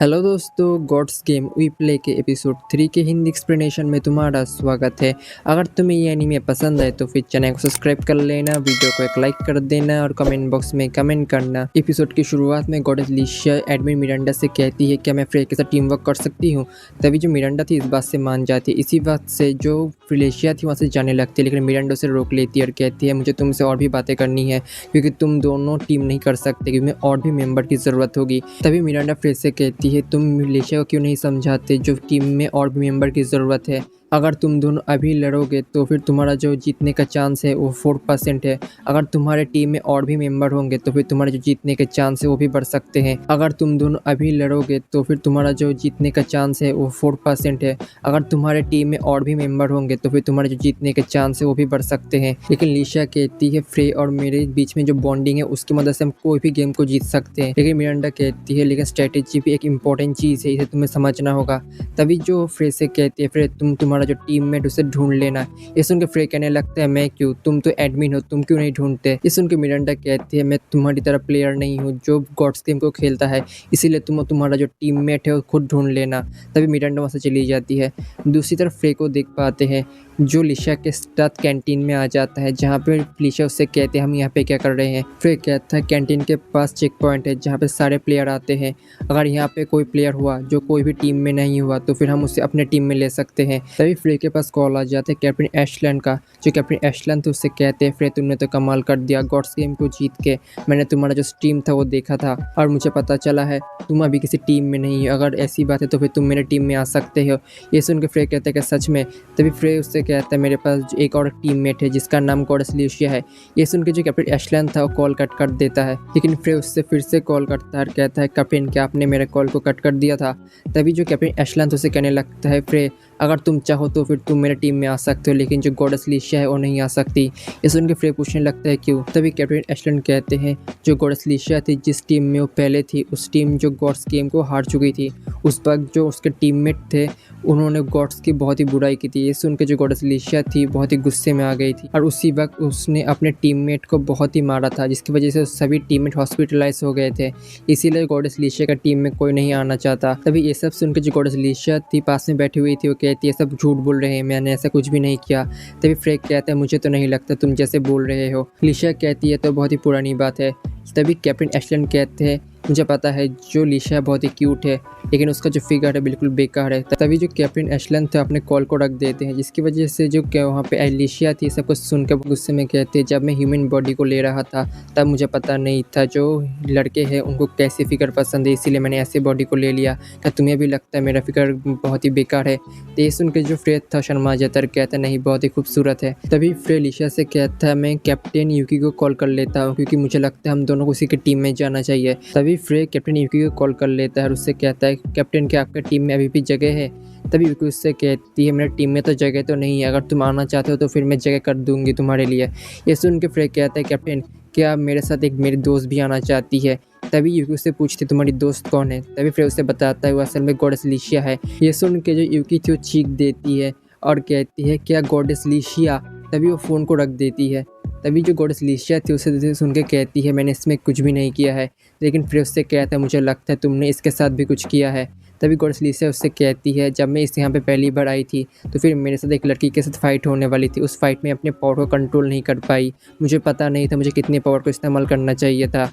Hello दोस्तों, God's game we play के episode 3 के हिंदी एक्सप्लेनेशन में तुम्हारा स्वागत है। अगर तुम्हें ये एनीमे पसंद है तो फिर चैनल को सब्सक्राइब कर लेना, वीडियो को एक लाइक कर देना और कमेंट बॉक्स में कमेंट करना। एपिसोड की शुरुआत में गॉडेस लिशिया एडमिन मिरांडा से कहती है क्या मैं फ्रे के साथ टीम वर्क कर सकती हूँ। तभी जो मिरांडा थी इस बात से मान जाती है। इसी बात से जो फ्रिलेशिया थी वहाँ से जाने लगती है, लेकिन मिरांडा उसे रोक लेती है और कहती है मुझे तुमसे और भी बातें करनी है क्योंकि तुम दोनों टीम नहीं कर सकते, क्योंकि और भी मेंबर की ज़रूरत होगी। तभी मिरांडा फ्रे से कहती है तुम मिलेशिया को क्यों नहीं समझाते जो टीम में और भी मेंबर की ज़रूरत है। अगर तुम दोनों अभी लड़ोगे तो फिर तुम्हारा जो जीतने का चांस है वो 4% है। अगर तुम्हारे टीम में और भी मेंबर होंगे तो फिर तुम्हारे जो जीतने के चांस है वो भी बढ़ सकते हैं। अगर तुम दोनों अभी लड़ोगे तो फिर तुम्हारा जो जीतने का चांस है वो 4% है। अगर तुम्हारे टीम में और भी मेंबर होंगे तो फिर तुम्हारे जो जीतने के चांस है वो भी बढ़ सकते हैं। लेकिन लिशिया कहती है फ्रे और मेरे बीच में जो बॉन्डिंग है उसकी मदद से हम कोई भी गेम को जीत सकते हैं। लेकिन मिरांडा कहती है लेकिन स्ट्रेटेजी भी एक इम्पोर्टेंट चीज़ है, इसे तुम्हें समझना होगा। तभी जो फ्रे से कहती है फ्रे तुम्हारा जो टीममेट उसे ढूंढ लेना। ये सुन के फ्रे कहने लगता है मैं क्यों, तुम तो एडमिन हो, तुम क्यों नहीं ढूंढते। ये सुन के मिरांडा कहती है मैं तुम्हारी तरह प्लेयर नहीं हूँ जो गॉड्स गेम को खेलता है, इसीलिए तुम्हारा जो टीममेट है वो खुद ढूंढ लेना। तभी मिरांडा वहाँ से चली जाती है। दूसरी तरफ फ्रे को देख पाते हैं जो लिशा के साथ कैंटीन में आ जाता है, जहाँ पे लिशा उससे कहते हैं हम यहाँ पे क्या कर रहे हैं। फ्रे कहता है कैंटीन के पास चेक पॉइंट है जहाँ पे सारे प्लेयर आते हैं, अगर यहाँ पे कोई प्लेयर हुआ जो कोई भी टीम में नहीं हुआ तो फिर हम उसे अपने टीम में ले सकते हैं। तभी फ्रे के पास कॉल आ जाता है कैप्टन एशलैंड का। जो कैप्टन एशलैंड थे उससे कहते हैं फ्रे तुमने तो कमाल कर दिया, गॉड्स गेम को जीत के मैंने तुम्हारा जो स्ट्रीम था वो देखा था और मुझे पता चला है तुम अभी किसी टीम में नहीं हो। अगर ऐसी बात है तो फिर तुम मेरे टीम में आ सकते हो। ये सुन के फ्रे कहते हैं कि सच में। तभी फ्रे उससे कहता है मेरे पास एक और टीममेट है जिसका नाम गॉडेस लिशिया है। ये सुन के जो कैप्टन एशलैंड था वो कॉल कट कर देता है, लेकिन फ्रे उससे फिर से कॉल करता है और कहता है कैप्टन क्या आपने मेरे कॉल को कट कर दिया था। तभी जो कैप्टन एशलैंड उसे कहने लगता है फ्रे अगर तुम चाहो तो फिर तुम मेरे टीम में आ सकते हो, लेकिन जो गॉडेस लिशिया है वो नहीं आ सकती। ये सुन के फ्रे पूछने लगता है क्यों। तभी कैप्टन एशलैंड कहते हैं जो गॉडेस लिशिया थी जिस टीम में वो पहले थी उस टीम जो गॉड्स गेम को हार चुकी थी, उस वक्त जो उसके टीममेट थे उन्होंने गॉड्स की बहुत ही बुराई की थी। ये सुन के जो गॉडेस लिशिया थी बहुत ही गुस्से में आ गई थी और उसी वक्त उसने अपने टीममेट को बहुत ही मारा था, जिसकी वजह से सभी टीममेट हॉस्पिटलाइज हो गए थे। इसीलिए गॉडेस लिशिया का टीम में कोई नहीं आना चाहता। तभी ये सब सुन के जो गॉडेस लिशिया थी पास में बैठी हुई थी वो कहती है सब झूठ बोल रहे हैं, मैंने ऐसा कुछ भी नहीं किया। तभी फ्रेक कहता है मुझे तो नहीं लगता तुम जैसे बोल रहे हो। लिशिया कहती है तो बहुत ही पुरानी बात है। तभी कैप्टन एशलैंड कहते हैं मुझे पता है जो लिशिया बहुत ही क्यूट है लेकिन उसका जो फिगर है बिल्कुल बेकार है। तभी जो कैप्टन एशलैंड थे अपने कॉल को रख देते हैं, जिसकी वजह से जो वहाँ पे लिशिया थी सब कुछ सुनकर गुस्से में कहते हैं जब मैं ह्यूमन बॉडी को ले रहा था तब मुझे पता नहीं था जो लड़के हैं उनको कैसी फिगर पसंद है, इसीलिए मैंने ऐसे बॉडी को ले लिया। क्या तुम्हें भी लगता है मेरा फिगर बहुत ही बेकार है। तो ये सुन के जो फ्रे था शर्मा जाता कहता नहीं बहुत ही खूबसूरत है। तभी फ्रे लिशिया से कहता है मैं कैप्टन यूकी को कॉल कर लेता हूँ क्योंकि मुझे लगता है हम दोनों को उसी की टीम में जाना चाहिए। तभी फ्रे कैप्टन यूकी को कॉल कर लेता है और उससे कहता है कैप्टन क्या आपका टीम में अभी भी जगह है। तभी यूकी उससे कहती है मेरे टीम में तो जगह तो नहीं है, अगर तुम आना चाहते हो तो फिर मैं जगह कर दूंगी तुम्हारे लिए। ये सुन के फ्रे कहता है कैप्टन क्या मेरे साथ एक मेरी दोस्त भी आना चाहती है। तभी यूकी उससे पूछती तुम्हारी दोस्त कौन है। तभी फ्रे उसे बताता है वो असल में गॉडेस लिशिया है। ये सुन के जो यूकी थी वो चीख देती है और कहती है क्या गॉडेस लिशिया। तभी वो फ़ोन को रख देती है। तभी जो गॉडेस लिशिया थी उसे सुन के कहती है मैंने इसमें कुछ भी नहीं किया है, लेकिन फिर उससे कहता है मुझे लगता है तुमने इसके साथ भी कुछ किया है। तभी गॉडेस लिशिया उससे कहती है जब मैं इस यहाँ पे पहली बार आई थी तो फिर मेरे साथ एक लड़की के साथ फ़ाइट होने वाली थी, उस फाइट में अपने पावर को कंट्रोल नहीं कर पाई, मुझे पता नहीं था मुझे कितने पावर को इस्तेमाल करना चाहिए था।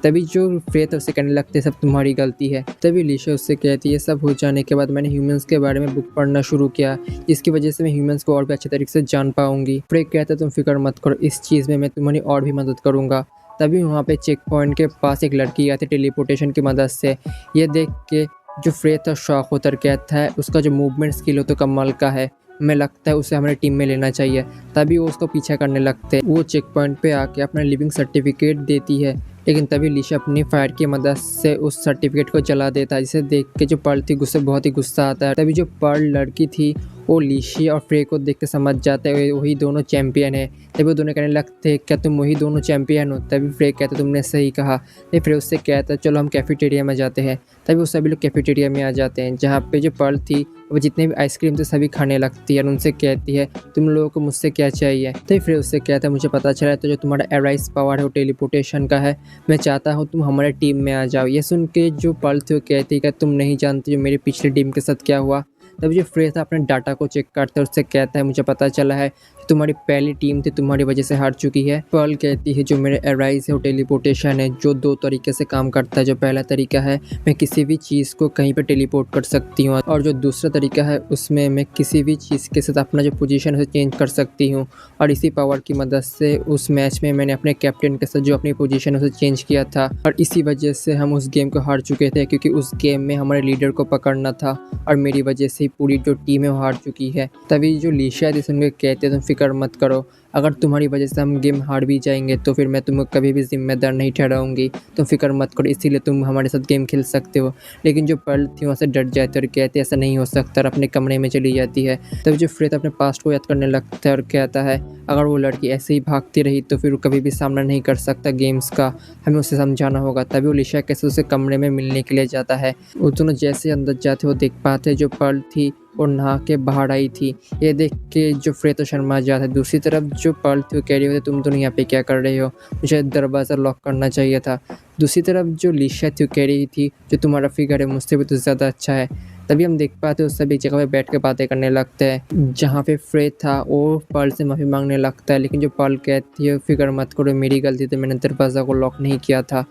तभी जो फ्रे था उससे कहने लगते सब तुम्हारी गलती है। तभी लिशिया उससे कहती है सब हो जाने के बाद मैंने ह्यूमंस के बारे में बुक पढ़ना शुरू किया, जिसकी वजह से मैं ह्यूमंस को और भी अच्छे तरीके से जान पाऊंगी। फ्रे कहता तुम फिक्र मत करो, इस चीज़ में मैं तुम्हारी और भी मदद करूँगा। तभी वहाँ पे चेक पॉइंट के पास एक लड़की आती टेलीपोर्टेशन की मदद से। ये देख के जो फ्रे था शॉक होकर कहता है उसका जो मूवमेंट स्किल हो तो कमाल का है, हमें लगता है उसे हमारी टीम में लेना चाहिए। तभी वो उसको पीछा करने लगते हैं। वो चेक पॉइंट पे आके अपना लिविंग सर्टिफिकेट देती है, लेकिन तभी लिशिया अपनी फायर की मदद से उस सर्टिफिकेट को जला देता है, जिसे देख के जो पर्ल थी गुस्से बहुत ही गुस्सा आता है। तभी जो पर्ल लड़की थी वो लिशिया और फ्रे को देख के समझ जाते हैं वही दोनों चैंपियन है। तभी वो दोनों कहने लगते हैं क्या तुम वही दोनों चैंपियन हो। तभी फ्रे कहता तुमने सही कहा। ये फ्रे उससे कहता चलो हम कैफेटेरिया में जाते हैं। तभी वो सभी लोग कैफेटेरिया में आ जाते हैं, जहाँ पे जो पर्ल थी वो जितने भी आइसक्रीम थे सभी खाने लगती है और उनसे कहती है तुम लोगों को मुझसे क्या चाहिए। तभी फिर उससे कहता है मुझे पता चला तो जो तुम्हारा एराइज पावर है वो टेलीपोर्टेशन का है, मैं चाहता हूँ तुम हमारे टीम में आ जाओ। ये सुन के जो पर्ल थी वो कहती है कि तुम नहीं जानते जो मेरी पिछली टीम के साथ क्या हुआ। तब जो फ्रे था अपने डाटा को चेक करता है, उससे कहता है मुझे पता चला है कि तुम्हारी पहली टीम थी तुम्हारी वजह से हार चुकी है। पर्ल कहती है जो मेरे एराइज है वो टेलीपोर्टेशन है, जो दो तरीके से काम करता है। जो पहला तरीका है मैं किसी भी चीज़ को कहीं पे टेलीपोर्ट कर सकती हूँ, और जो दूसरा तरीका है उसमें मैं किसी भी चीज़ के साथ अपना जो पोजीशन है उसे चेंज कर सकती हूँ। और इसी पावर की मदद से उस मैच में मैंने अपने कैप्टन के साथ जो अपनी पोजीशन है उसे चेंज किया था, और इसी वजह से हम उस गेम को हार चुके थे, क्योंकि उस गेम में हमारे लीडर को पकड़ना था और मेरी वजह से पूरी जो टीम है वो हार चुकी है। तभी जो लिशिया थी सुन के कहते तुम फिक्र मत करो, अगर तुम्हारी वजह से हम गेम हार भी जाएंगे तो फिर मैं तुम्हें कभी भी जिम्मेदार नहीं ठहराऊंगी, तुम फिक्र मत करो, इसीलिए तुम हमारे साथ गेम खेल सकते हो। लेकिन जो पर्ल थी वहाँ से डर जाती है और कहती है ऐसा नहीं हो सकता, और अपने कमरे में चली जाती है। तभी जो फ्रेथ अपने पास्ट को याद करने लगता है और कहता है अगर वो लड़की ऐसे ही भागती रही तो फिर वो कभी भी सामना नहीं कर सकता गेम्स का, हमें उसे समझाना होगा। तभी वो लिशिया कैसे उसे कमरे में मिलने के लिए जाता है। वो दोनों जैसे अंदर जाते वो देख पाते जो पर्ल थी और नहा के बाहर आई थी। ये देख के जो फ्रे तो शर्मा जाता है। दूसरी तरफ जो पर्ल थी वो कह रही होती तुम दोनों यहाँ पे क्या कर रहे हो, मुझे दरवाज़ा लॉक करना चाहिए था। दूसरी तरफ जो लिशिया थी वो कह रही थी जो तुम्हारा फिगर है मुझसे भी तो ज़्यादा अच्छा है। तभी हम देख पाते उस सभी जगह पे बैठ के बातें करने लगते हैं। जहाँ पे फ्रे था वो पर्ल से माफ़ी मांगने लगता है, लेकिन जो पर्ल कहती है फिक्र मत करो मेरी गलती थी, मैंने दरवाज़ा को लॉक नहीं किया था।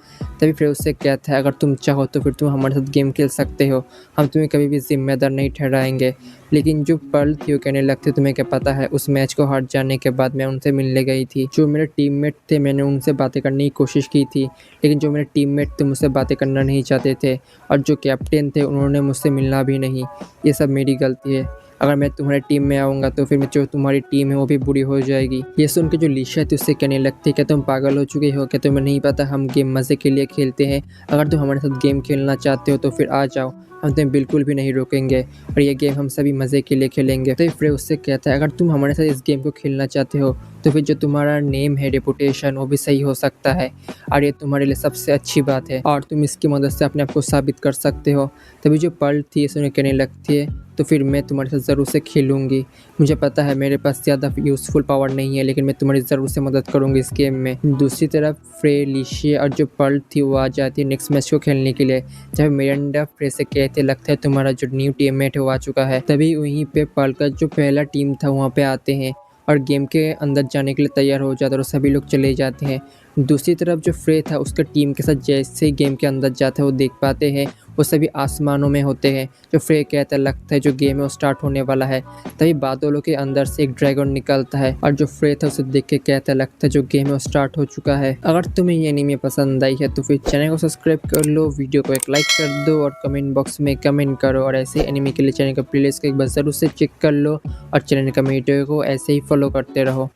तभी फ्रे उससे कहता है अगर तुम चाहो तो फिर तुम हमारे साथ गेम खेल सकते हो, हम तुम्हें कभी भी जिम्मेदार नहीं ठहराएंगे। लेकिन जो पर्ल थी वो कहने लगती तुम्हें क्या पता है उस मैच को हार जाने के बाद मैं उनसे मिलने गई थी, जो मेरे टीममेट थे मैंने उनसे बातें करने की कोशिश की थी, लेकिन जो मेरे टीममेट थे मुझसे बातें करना नहीं चाहते थे, और जो कैप्टन थे उन्होंने मुझसे मिलना भी नहीं। ये सब मेरी गलती है, अगर मैं तुम्हारी टीम में आऊँगा तो फिर जो तुम्हारी टीम है वो भी बुरी हो जाएगी। ये सुन के जो लिशिया थी उससे कहने लगती है क्या तुम पागल हो चुके हो, क्या तुम्हें नहीं पता हम गेम मज़े के लिए खेलते हैं, अगर तुम हमारे साथ गेम खेलना चाहते हो तो फिर आ जाओ, हम तुम्हें बिल्कुल भी नहीं रोकेंगे और ये गेम हम सभी मज़े के लिए खेलेंगे। तो फ्रे उससे कहता है अगर तुम हमारे साथ इस गेम को खेलना चाहते हो तो फिर जो तुम्हारा नेम है रेपुटेशन वो भी सही हो सकता है, और ये तुम्हारे लिए सबसे अच्छी बात है और तुम इसकी मदद से अपने आप को साबित कर सकते हो। तभी जो पर्ल थी इसने कहने लगती है तो फिर मैं तुम्हारे साथ ज़रूर से खेलूँगी, मुझे पता है मेरे पास ज़्यादा यूज़फुल पावर नहीं है लेकिन मैं तुम्हारी ज़रूर से मदद करूँगी इस गेम में। दूसरी तरफ फ्रे, लिशिया और जो पर्ल थी वो आ जाती है नेक्स्ट मैच को खेलने के लिए। जब मिरांडा फ्रे से कहते लगता है तुम्हारा जो न्यू टीममेट है वो आ चुका है। तभी वहीं पे पर्ल का जो पहला टीम था वहाँ पे आते हैं और गेम के अंदर जाने के लिए तैयार हो जाता है और सभी लोग चले जाते हैं। दूसरी तरफ जो फ्रे था उसका टीम के साथ जैसे ही गेम के अंदर जाता है वो देख पाते हैं वो सभी आसमानों में होते हैं। जो फ्रे कहता लगता है जो गेम है वो स्टार्ट होने वाला है। तभी बादलों के अंदर से एक ड्रैगन निकलता है और जो फ्रे था उसे देख के कहता लगता है जो गेम है वो स्टार्ट हो चुका है। अगर तुम्हें ये एनीमे पसंद आई है तो फिर चैनल को सब्सक्राइब कर लो, वीडियो को एक लाइक कर दो और कमेंट बॉक्स में कमेंट करो, और ऐसे एनीमे के लिए चैनल का प्लेलिस्ट को एक बार ज़रूर से चेक कर लो और चैनल का वीडियो को ऐसे ही फॉलो करते रहो।